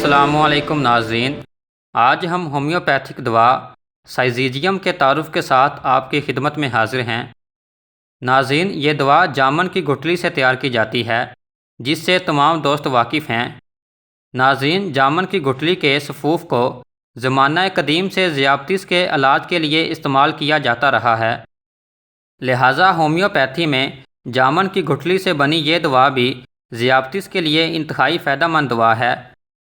अस्सलाम वालेकुम नाज़रीन। आज हम होम्योपैथिक दवा साइज़िजियम के तारुफ़ के साथ आपकी खिदमत में हाज़िर हैं। नाज़रीन, ये दवा जामन की गुठली से तैयार की जाती है, जिससे तमाम दोस्त वाकिफ़ हैं। नाज़रीन, जामन की गुठली के सफ़ूफ़ को ज़माना कदीम से ज़ियाबतीस के इलाज के लिए इस्तेमाल किया जाता रहा है। लिहाजा होम्योपैथी में जामन की गुठली से बनी ये दवा भी ज़ियाबतीस के लिए इंतहाई फ़ायदेमंद दवा है।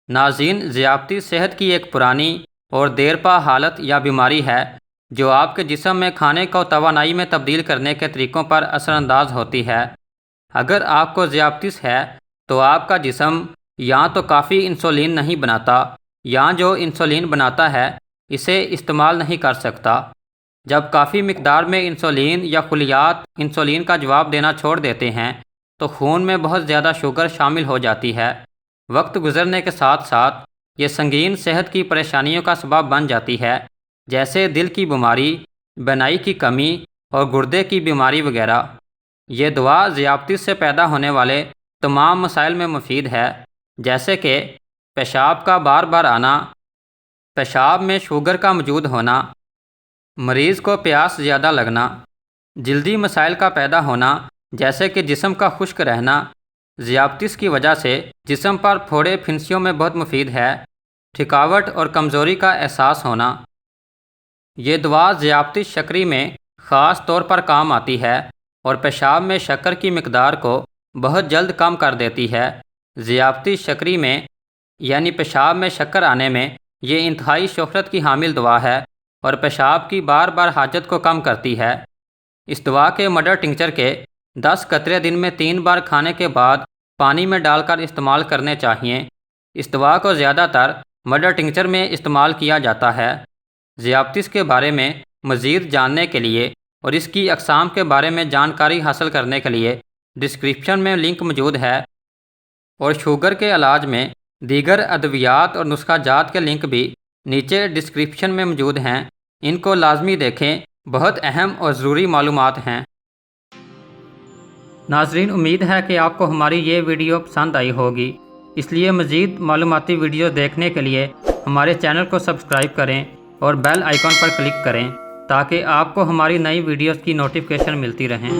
नाज़रीन, ज़ियाबतीस सेहत की एक पुरानी और देरपा हालत या बीमारी है जो आपके जिस्म में खाने को तवानाई में तब्दील करने के तरीक़ों पर असरअंदाज होती है। अगर आपको ज़ियाबतीस है तो आपका जिस्म या तो काफ़ी इंसुलिन नहीं बनाता या जो इंसुलिन बनाता है इसे इस्तेमाल नहीं कर सकता। जब काफ़ी मिकदार में इंसुलिन या खुलियात इंसुलिन का जवाब देना छोड़ देते हैं तो खून में बहुत ज़्यादा शुगर शामिल हो जाती है। वक्त गुजरने के साथ साथ ये संगीन सेहत की परेशानियों का सबब बन जाती है, जैसे दिल की बीमारी, बनाई की कमी और गुर्दे की बीमारी वगैरह। ये दवा ज़ियाबतीस से पैदा होने वाले तमाम मसाइल में मुफीद है, जैसे कि पेशाब का बार बार आना, पेशाब में शुगर का मौजूद होना, मरीज़ को प्यास ज़्यादा लगना, जल्दी मसाइल का पैदा होना जैसे कि जिस्म का खुश्क रहना। ज़ियाबतीस की वजह से जिस्म पर फोड़े फिंसियों में बहुत मुफीद है। थकावट और कमज़ोरी का एहसास होना। ये दवा ज़ियाबतीस शक्री में ख़ास तौर पर काम आती है और पेशाब में शक्कर की मिकदार को बहुत जल्द कम कर देती है। ज़ियाबतीस शक्री में यानी पेशाब में शक्कर आने में ये इंतहाई शोहरत की हामिल दवा है और पेशाब की बार बार हाजत को कम करती है। इस दवा के मडर टिंचर के 10 कतरे दिन में 3 बार खाने के बाद पानी में डालकर इस्तेमाल करने चाहिए। इस दवा को ज़्यादातर मडर टिंचर में इस्तेमाल किया जाता है। ज़ियाबतीस के बारे में मज़ीद जानने के लिए और इसकी अक़साम के बारे में जानकारी हासिल करने के लिए डिस्क्रिप्शन में लिंक मौजूद है और शुगर के इलाज में दीगर अद्वियात और नुस्खा जात के लिंक भी नीचे डिस्क्रिप्शन में मौजूद हैं। इनको लाजमी देखें, बहुत अहम और ज़रूरी मालूमात हैं। नाज़रीन, उम्मीद है कि आपको हमारी ये वीडियो पसंद आई होगी, इसलिए मज़ीद मालूमाती वीडियो देखने के लिए हमारे चैनल को सब्सक्राइब करें और बेल आइकॉन पर क्लिक करें ताकि आपको हमारी नई वीडियोस की नोटिफिकेशन मिलती रहें।